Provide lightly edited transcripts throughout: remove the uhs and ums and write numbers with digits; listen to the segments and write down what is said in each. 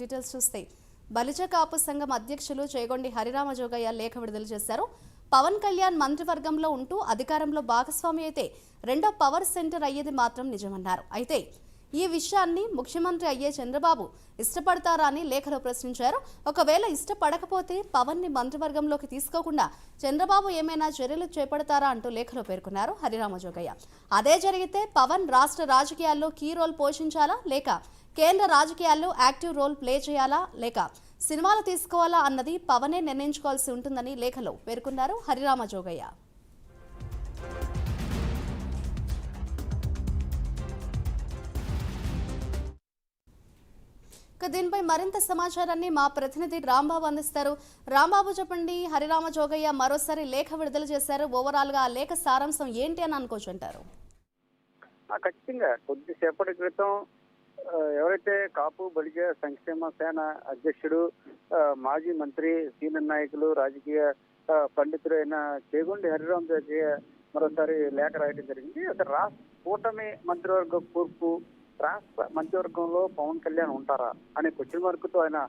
Details చూస్తే బలిజ కాపు సంఘం అధ్యక్షులు చేగొండి హరిరామ జోగయ్య లేఖ విడుదల చేశారు. పవన్ కళ్యాణ్ మంత్రివర్గంలో ఉంటూ అధికారంలో భాగస్వామి అయితే రెండో పవర్ సెంటర్ అయ్యేది మాత్రం నిజమన్నారు. అయితే ఈ విషయాన్ని ముఖ్యమంత్రి అయ్యే చంద్రబాబు ఇష్టపడతారా అని లేఖలో ప్రశ్నించారు. ఒకవేళ ఇష్టపడకపోతే పవన్ ని మంత్రివర్గంలోకి తీసుకోకుండా చంద్రబాబు ఏమైనా చర్యలు చేపడతారా అంటూ లేఖలో పేర్కొన్నారు హరిరామ జోగయ్య. అదే జరిగితే పవన్ రాష్ట్ర రాజకీయాల్లో కీ రోల్ పోషించాలా లేక కేంద్ర రాజకీయాల్లో యాక్టివ్ రోల్ ప్లే చేయాలా లేక సినిమాలు తీసుకోవాలా అన్నది పవనే నిర్ణయించుకోవాల్సి ఉంటుందని లేఖలో పేర్కొన్నారు హరిరామ జోగయ్య. దీనిపై మరింత సమాచారాన్ని మా ప్రతినిధి రాంబాబు అందిస్తారు. రాంబాబు చెప్పండి, హరిరామ జోగయ్య మరోసారి లేఖ విడుదల చేశారు. ఓవరాల్ గా ఆ లేఖ సారాంశం ఏంటి అని అనుకోవచ్చు అంటారు? ఖచ్చితంగా కొద్దిసేపటి క్రితం ఎవరైతే కాపు బలిజ సంక్షేమ సేన అధ్యక్షుడు, మాజీ మంత్రి, సీనియర్ నాయకులు, రాజకీయ పండితుడు అయిన చేగొండి హరిరామ జోగయ్య మరోసారి లేఖ రాయడం జరిగింది. అసలు రాష్ట్ర కూటమి మంత్రివర్గ కూర్పు, రాష్ట్ర మంత్రివర్గంలో పవన్ కళ్యాణ్ ఉంటారా అనే క్వశ్చన్ మార్క్ తో ఆయన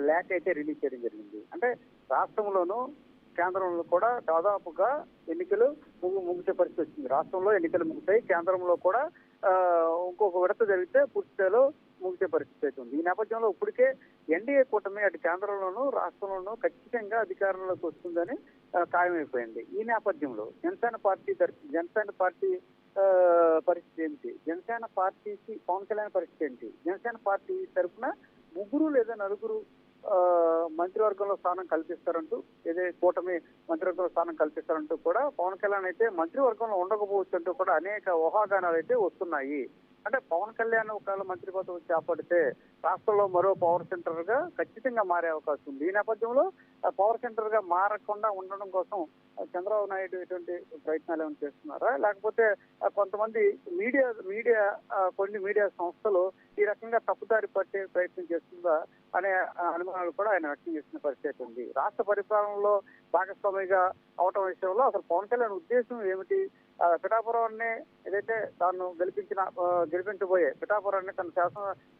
లేఖ అయితే రిలీజ్ చేయడం జరిగింది. అంటే రాష్ట్రంలోనూ కేంద్రంలో కూడా దాదాపుగా ఎన్నికలు ముగిసే పరిస్థితి వచ్చింది. రాష్ట్రంలో ఎన్నికలు ముగిసాయి, కేంద్రంలో కూడా ఇంకొక విడత జరిగితే పూర్తి స్థాయిలో ముగిసే పరిస్థితి అవుతుంది. ఈ నేపథ్యంలో ఇప్పటికే ఎన్డీఏ కూటమి అటు కేంద్రంలోనూ రాష్ట్రంలోనూ ఖచ్చితంగా అధికారంలోకి వస్తుందని ఖాయమైపోయింది. ఈ నేపథ్యంలో జనసేన పార్టీ పరిస్థితి ఏంటి, జనసేన పార్టీకి పవన్ కళ్యాణ్ పరిస్థితి ఏంటి, జనసేన పార్టీ తరఫున ముగ్గురు లేదా నలుగురు మంత్రివర్గంలో స్థానం కల్పిస్తారంటూ, ఏదే కూటమి మంత్రివర్గంలో స్థానం కల్పిస్తారంటూ కూడా పవన్ కళ్యాణ్ అయితే మంత్రివర్గంలో ఉండకపోవచ్చు అంటూ కూడా అనేక ఊహాగానాలు అయితే వస్తున్నాయి. అంటే పవన్ కళ్యాణ్ ఒకవేళ మంత్రి పదవి చేపడితే రాష్ట్రంలో మరో పవర్ సెంటర్ గా ఖచ్చితంగా మారే అవకాశం ఉంది. ఈ నేపథ్యంలో పవర్ సెంటర్ గా మారకుండా ఉండడం కోసం చంద్రబాబు నాయుడు ఎటువంటి ప్రయత్నాలు ఏమైనా చేస్తున్నారా, లేకపోతే కొంతమంది కొన్ని మీడియా సంస్థలు ఈ రకంగా తప్పుదారి పట్టే ప్రయత్నం చేస్తుందా అనే అనుమానాలు కూడా ఆయన వ్యక్తం చేసిన పరిస్థితి ఉంది. రాష్ట్ర పరిపాలనలో భాగస్వామిగా అవటం విషయంలో అసలు పవన్ కళ్యాణ్ ఉద్దేశం ఏమిటి, పిఠాపురాన్ని ఏదైతే తాను గెలిపించబోయే పిఠాపురాన్ని తన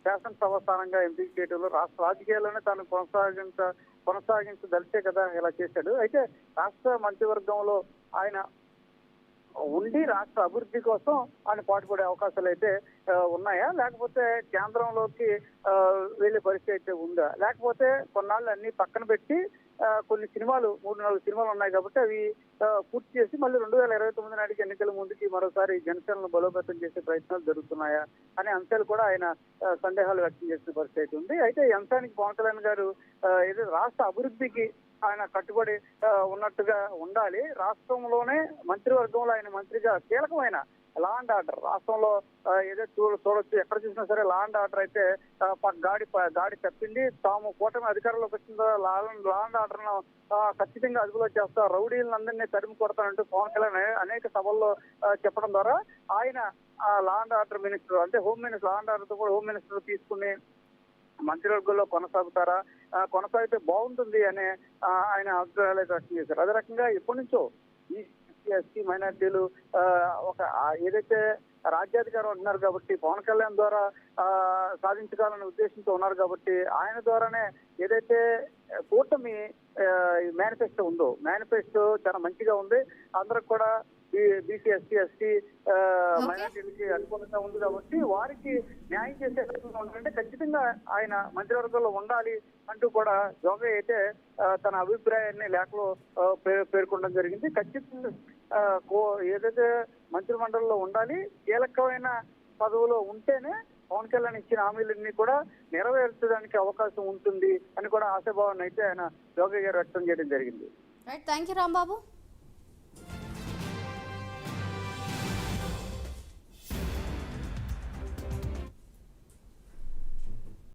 శాసనసభ స్థానంగా ఎంపిక చేయడంలో రాష్ట్ర రాజకీయాల్లోనే తాను కొనసాగించదలిచే కదా ఇలా చేశాడు. అయితే రాష్ట్ర మంత్రివర్గంలో ఆయన ఉండి రాష్ట్ర అభివృద్ధి కోసం ఆయన పాటుపడే అవకాశాలు అయితే ఉన్నాయా, లేకపోతే కేంద్రంలోకి వెళ్లే పరిస్థితి అయితే ఉందా, లేకపోతే కొన్నాళ్ళు అన్ని పక్కన పెట్టి కొన్ని సినిమాలు 3-4 సినిమాలు ఉన్నాయి కాబట్టి అవి పూర్తి చేసి మళ్ళీ 2029 నాటికి ఎన్నికల ముందుకి మరోసారి జనసేనను బలోపేతం చేసే ప్రయత్నాలు జరుగుతున్నాయా అనే అంశాలు కూడా ఆయన సందేహాలు వ్యక్తం చేసిన పరిస్థితి ఉంది. అయితే ఈ అంశానికి పవన్ కళ్యాణ్ గారు ఏదైతే రాష్ట్ర అభివృద్ధికి ఆయన కట్టుబడి ఉన్నట్టుగా ఉండాలి, రాష్ట్రంలోనే మంత్రివర్గంలో ఆయన మంత్రిగా కీలకమైన లా అండ్ ఆర్డర్ రాష్ట్రంలో ఏదైతే చూడొచ్చు, ఎక్కడ చూసినా సరే లా అండ్ ఆర్డర్ అయితే గాడి తప్పింది. తాము కూటమి అధికారంలోకి వచ్చిన లా అండ్ ఆర్డర్ ను ఖచ్చితంగా అదుపులో చేస్తా, రౌడీలందరినీ తరిమి కొడతానంటూ పవన్ కళ్యాణ్ అనేక సభల్లో చెప్పడం ద్వారా ఆయన లా అండ్ ఆర్డర్ మినిస్టర్, అంటే home minister, law and order తో కూడా హోమ్ మినిస్టర్ తీసుకుని మంత్రివర్గంలో కొనసాగుతారా, కొనసాగితే బాగుంటుంది అనే ఆయన అభిప్రాయాలు వ్యక్తం చేశారు. అదే రకంగా ఎప్పటి నుంచో ఈ ఎస్టీ మైనార్టీలు ఒక ఏదైతే రాజ్యాధికారం ఉంటున్నారు కాబట్టి పవన్ కళ్యాణ్ ద్వారా సాధించగలనే ఉద్దేశంతో ఉన్నారు కాబట్టి ఆయన ద్వారానే ఏదైతే కూటమి మేనిఫెస్టో ఉందో, మేనిఫెస్టో చాలా మంచిగా ఉంది, అందరికి కూడా బీసీ ఎస్టీ మైనార్టీలకి అనుకూలంగా ఉంది కాబట్టి వారికి న్యాయం చేసే విధంగా ఉండాలంటే ఖచ్చితంగా ఆయన మంత్రివర్గంలో ఉండాలి అంటూ కూడా జోగయ్య అయితే తన అభిప్రాయాన్ని లేఖలో పేర్కొనడం జరిగింది. ఖచ్చితంగా ఏదైతే మంత్రిమండలిలో ఉండాలి, కీలకమైన పదవిలో ఉంటేనే పవన్ కళ్యాణ్ ఇచ్చిన హామీలన్నీ కూడా నెరవేర్చడానికి అవకాశం ఉంటుంది అని కూడా ఆశాభావాన్ని అయితే ఆయన జోగయ్య గారు వ్యక్తం చేయడం జరిగింది. Thank you Rambabu.